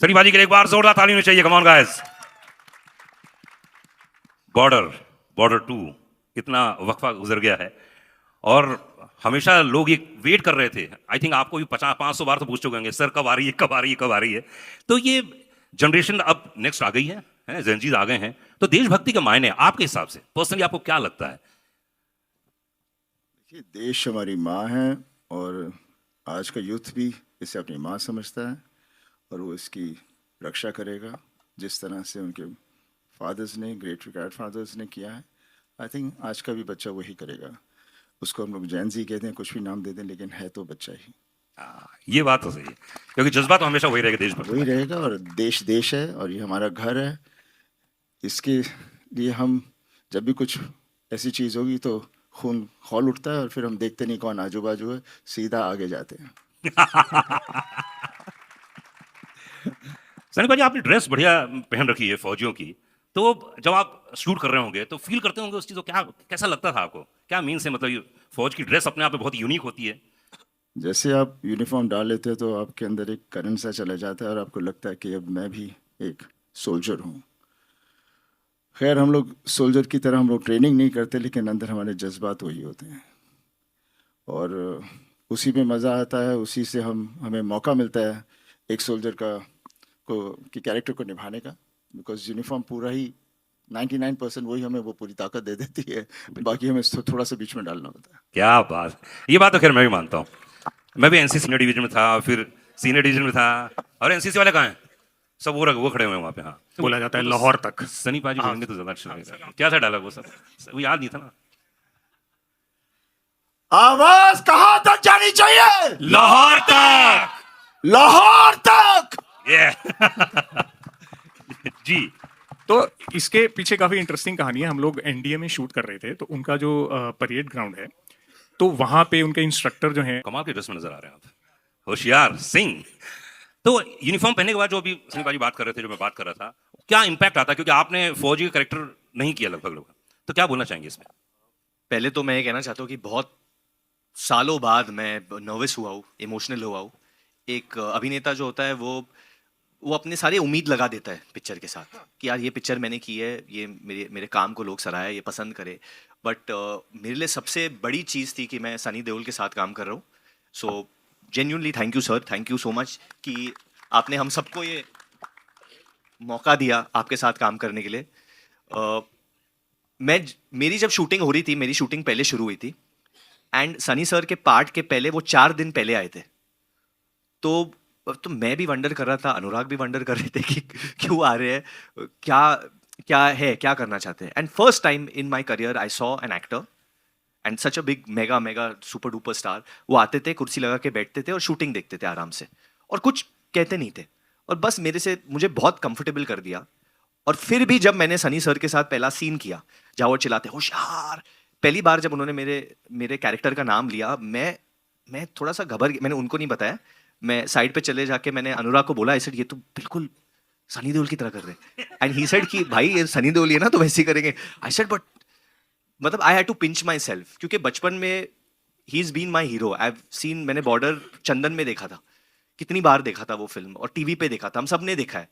सनी बाजी के लिए एक बार जोरदार ताली होनी चाहिए। Come on guys. बॉर्डर 2 इतना वक्फा गुजर गया है और हमेशा लोग ये वेट कर रहे थे। आई थिंक आपको भी 500 बार तो पूछ चुके होंगे, सर कब आ रही है, कब आ रही है, कब आ रही है। तो ये जनरेशन अब नेक्स्ट आ गई है जेनजीज आ गए हैं। तो देशभक्ति के मायने आपके हिसाब से पर्सनली आपको क्या लगता है? देखिए, देश हमारी माँ है और आज का यूथ भी इसे अपनी माँ समझता है और वो इसकी रक्षा करेगा जिस तरह से उनके फादर्स ने, ग्रेट रिटायर्ड फादर्स ने किया है। आई थिंक आज का भी बच्चा वही करेगा। उसको हम लोग जैन जी कहते हैं, कुछ भी नाम दे दें, लेकिन है तो बच्चा ही। ये बात तो सही है, क्योंकि जज्बा तो हमेशा वही रहेगा, देशभक्ति वही रहेगा। और देश देश है और ये हमारा घर है। इसके लिए हम जब भी कुछ ऐसी चीज़ होगी तो खून खौल उठता है और फिर हम देखते नहीं कौन आजू बाजू है, सीधा आगे जाते हैं। सनी भाई, आपने ड्रेस बढ़िया पहन रखी है फौजियों की। तो जब आप शूट कर रहे होंगे तो फील करते होंगे उस चीज़ को, क्या कैसा लगता था आपको? क्या मीन से, मतलब ये फौज की ड्रेस अपने आप में बहुत यूनिक होती है। जैसे आप यूनिफॉर्म डाल लेते हो तो आपके अंदर एक करंट सा चला जाता है और आपको लगता है कि अब मैं भी एक सोल्जर हूँ। खैर, हम लोग सोल्जर की तरह हम लोग ट्रेनिंग नहीं करते, लेकिन अंदर हमारे जज्बात वही होते हैं और उसी में मज़ा आता है। उसी से हमें मौका मिलता है एक सोल्जर की कैरेक्टर को निभाने का। बिकॉज यूनिफॉर्म पूरा ही 99% वही हमें वो पूरी ताकत दे देती है, बाकी हमें थोड़ा सा बीच में डालना होता है। क्या बात, ये बात तो खैर मैं भी मानता हूँ। मैं भी एनसीसी सीनियर डिवीजन में था, फिर सीनियर डिवीजन में था। और एनसीसी वाले कहाँ हैं? सब वो खड़े हुए हैं वहाँ पे। हाँ, बोला जाता है लाहौर तक। सनी पाजी बोलेंगे तो ज्यादा अच्छा लगेगा। क्या था डायलॉग वो सब? वो याद नहीं था ना। आवाज कहाँ तक जानी चाहिए? लाहौर तक। लाहौर तक। जी। तो इसके पीछे काफी इंटरेस्टिंग कहानी है। हम लोग एनडीए में शूट कर रहे थे, तो उनका जो परेड ग्राउंड है, तो वहां पे उनके इंस्ट्रक्टर जो हैं, कमाल के ड्रेस में नजर आ रहे हैं आप, होशियार सिंह। तो यूनिफॉर्म पहनने के बाद जो अभी सनी भाजी बात कर रहे थे, जो मैं बात कर रहा था, क्या इंपैक्ट आता है? क्योंकि आपने फौजी का कैरेक्टर नहीं किया लगभग, तो क्या बोलना चाहेंगे इसमें? पहले तो मैं ये कहना चाहता हूँ कि बहुत सालों बाद मैं नर्वस हुआ हूँ, इमोशनल हुआ हूँ। एक अभिनेता जो होता है वो अपने सारी उम्मीद लगा देता है पिक्चर के साथ कि यार ये पिक्चर मैंने की है, ये मेरे मेरे काम को लोग सराहे, ये पसंद करे। बट मेरे लिए सबसे बड़ी चीज़ थी कि मैं सनी देओल के साथ काम कर रहा हूँ। So genuinely thank you sir, thank you so much कि आपने हम सबको ये मौका दिया आपके साथ काम करने के लिए। मेरी जब शूटिंग हो रही थी, मेरी शूटिंग पहले शुरू हुई थी एंड सनी सर के पार्ट के पहले वो 4 दिन पहले आए थे। तो मैं भी वंडर कर रहा था, अनुराग भी वंडर कर रहे थे कि क्यों आ रहे हैं, क्या क्या है, क्या करना चाहते हैं। And first time in my career I saw an actor and such a big mega mega super duper star. वो आते थे, कुर्सी लगा के बैठते थे और शूटिंग देखते थे आराम से और कुछ कहते नहीं थे और बस मुझे बहुत कंफर्टेबल कर दिया। और फिर भी जब मैंने सनी सर के साथ पहला सीन किया जहाँ वो चिल्लाते होशियार, पहली बार जब उन्होंने मेरे मेरे कैरेक्टर का नाम लिया, मैं थोड़ा सा घबर गया। मैंने उनको नहीं बताया, मैं साइड पे चले जाके मैंने अनुराग को बोला, आई सेड ये तो बिल्कुल सनी देओल की तरह कर रहे हैं। एंड ही सेड कि भाई ये सनी देओल ही है ना, तो वैसे ही करेंगे। आई सेड बट मतलब I had to pinch myself, क्योंकि बचपन में ही is been my hero. I have seen, मैंने बॉर्डर चंदन में देखा था, कितनी बार देखा था वो फिल्म, और टीवी पे देखा था, हम सब ने देखा है।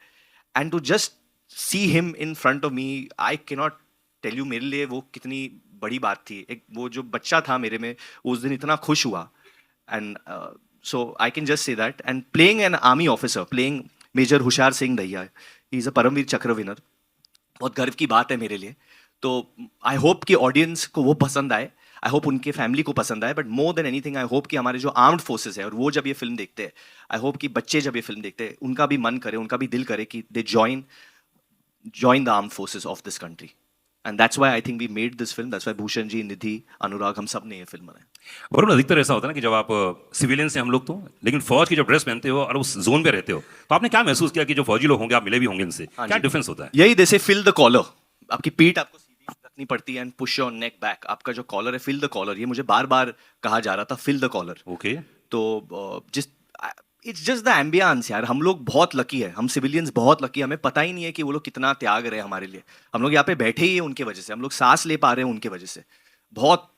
And to just see him in front of me, I can not tell you मेरे लिए वो कितनी बड़ी बात थी। एक वो जो बच्चा था मेरे में, उस दिन इतना खुश हुआ। And so I can just say that. And playing an army officer, playing major Hoshiyar Singh Dahiya, he is a Paramvir Chakra winner, बहुत गर्व की बात है मेरे लिए। तो आई होप कि ऑडियंस को वो पसंद आए, आई होप उनके फैमिली को पसंद आए, but more than anything I hope कि हमारे जो आर्म्ड फोर्सेस है और वो जब ये फिल्म देखते हैं, आई होप कि बच्चे जब ये फिल्म देखते हैं उनका भी मन करे, उनका भी दिल करे कि दे join the armed forces of this country. And that's why I think we made this film. That's why Bhushan ji, Nidhi, Anurag, हम सब ने ये फिल्म बनाई। वरुण, अधिकतर ऐसा होता है ना कि जब आप सिविलियन से हम लोग तो, लेकिन फौज की जब ड्रेस पहनते हो और उस जोन पे रहते हो, तो आपने क्या महसूस किया कि जो फौजी लोग होंगे, आप मिले भी होंगे इनसे, क्या डिफरेंस होता है? यही जैसे फिल द कॉलर, आपकी पीठ आपको सीधी रखनी पड़ती है and push your neck back. आपका जो कॉलर है, फिल द कॉलर, ये मुझे बार बार कहा जा रहा था, फिल द कॉलर। ओके। तो इट्स जस्ट द एम्बियंस यार। हम लोग बहुत लकी है, हम सिविलियंस बहुत लकी, हमें पता ही नहीं है कि वो लोग कितना त्याग रहे हैं हमारे लिए। हम लोग यहाँ पे बैठे ही हैं उनके वजह से, हम लोग सांस ले पा रहे हैं उनके वजह से। बहुत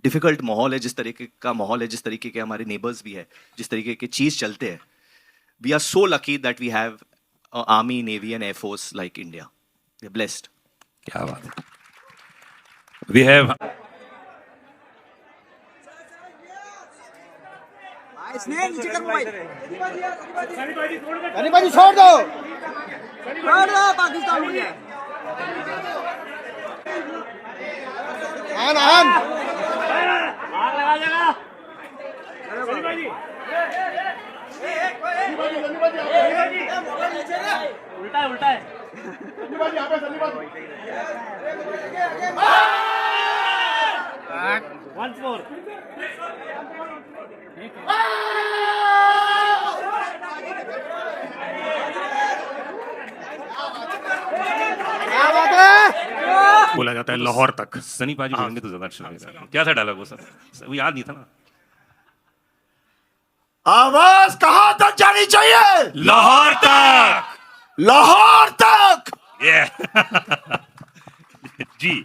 डिफिकल्ट माहौल है, जिस तरीके का माहौल है, जिस तरीके के हमारे नेबर्स भी है, जिस तरीके के चीज़ चलते हैं, we are so lucky that we have army, navy, and air force like India. We're blessed. क्या बात है। We have स्नेह नीचे कर भाई सनी भाई छोड़ दो छोड़ दो पाकिस्तान हो गया आन आन उल्टा है उल्टा है once more क्या बात है बोला जाता है लाहौर तक। सनी पाजी बोलेंगे तो ज्यादा अच्छा लगेगा। क्या था डायलॉग वो सर? वो याद नहीं था ना। आवाज कहां तक जानी चाहिए? लाहौर तक। लाहौर तक। जी।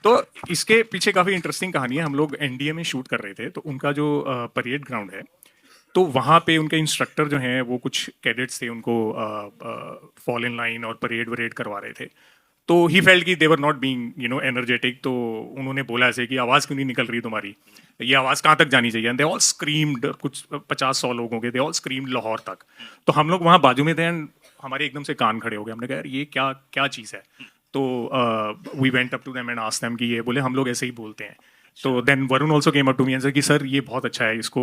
तो इसके पीछे काफ़ी इंटरेस्टिंग कहानी है। हम लोग एनडीए में शूट कर रहे थे, तो उनका जो परेड ग्राउंड है, तो वहाँ पे उनके इंस्ट्रक्टर जो हैं वो कुछ कैडेट्स थे, उनको फॉल इन लाइन और परेड वरेड करवा रहे थे। तो ही फेल्ट कि दे वर नॉट बीइंग एनर्जेटिक। तो उन्होंने बोला ऐसे कि आवाज़ क्यों नहीं निकल रही तुम्हारी, ये आवाज़ कहाँ तक जानी चाहिए? एंड दे ऑल स्क्रीम्ड, कुछ 50-100 लोग होंगे, दे ऑल स्क्रीम्ड लाहौर तक। तो हम लोग वहाँ बाजू में थे एंड हमारे एकदम से कान खड़े हो गए। हमने कहा यार ये क्या क्या चीज़ है? तो we went up to them and asked them कि ये बोले हम लोग ऐसे ही बोलते हैं। तो then Varun also came up to me and said कि सर ये बहुत अच्छा है, इसको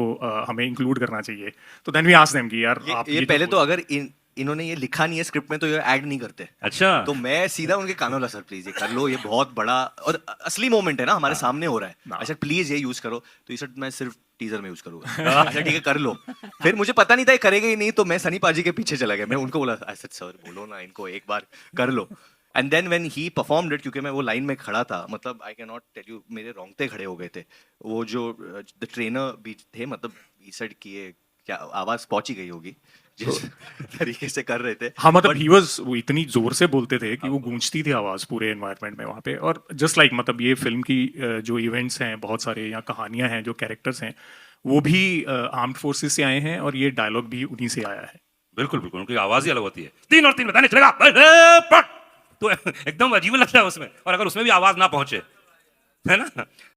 हमें इंक्लूड करना चाहिए। तो देन वी आस्क्ड देम कि यार आप ये जो पहले तो बोल- अगर इन्होंने ये लिखा नहीं है स्क्रिप्ट में तो ये ऐड नहीं करते। अच्छा। तो मैं सीधा उनके कानों ला, सर प्लीज ये कर लो, ये बहुत बड़ा और असली मोमेंट है ना, हमारे सामने हो रहा है। अच्छा प्लीज ये यूज करो। तो ये सर मैं सिर्फ टीजर में यूज करूंगा। अच्छा ठीक है कर लो। फिर मुझे पता नहीं था ये करेगा ही नहीं, तो मैं सनी पाजी के पीछे चला गया। मैं उनको बोला ऐसे सर बोलो ना इनको एक बार कर लो। And then when he performed it, क्योंकि मैं वो लाइन में खड़ा था, मतलब I can not tell you, मेरे रोंगटे खड़े हो गए थे। वो जो द ट्रेनर भी थे, मतलब ही सेड कि ये क्या आवाज पहुंची गई होगी जिस तरीके से कर रहे थे। हाँ मतलब ही वाज, वो इतनी जोर से बोलते थे कि वो गूंजती थी आवाज़ पूरे एनवायरनमेंट में वहाँ पे। और जस्ट लाइक मतलब ये फिल्म की जो इवेंट्स हैं बहुत सारे, या कहानियाँ हैं, जो कैरेक्टर्स हैं, वो भी आर्म्ड फोर्सेस से आए हैं और ये डायलॉग भी उन्हीं से आया है। बिल्कुल बिल्कुल, उनकी आवाज ही अलग होती है। 3 और 3 बताने चलेगा तो एकदम अजीब लगता है उसमें। और अगर उसमें भी आवाज ना पहुंचे, है ना?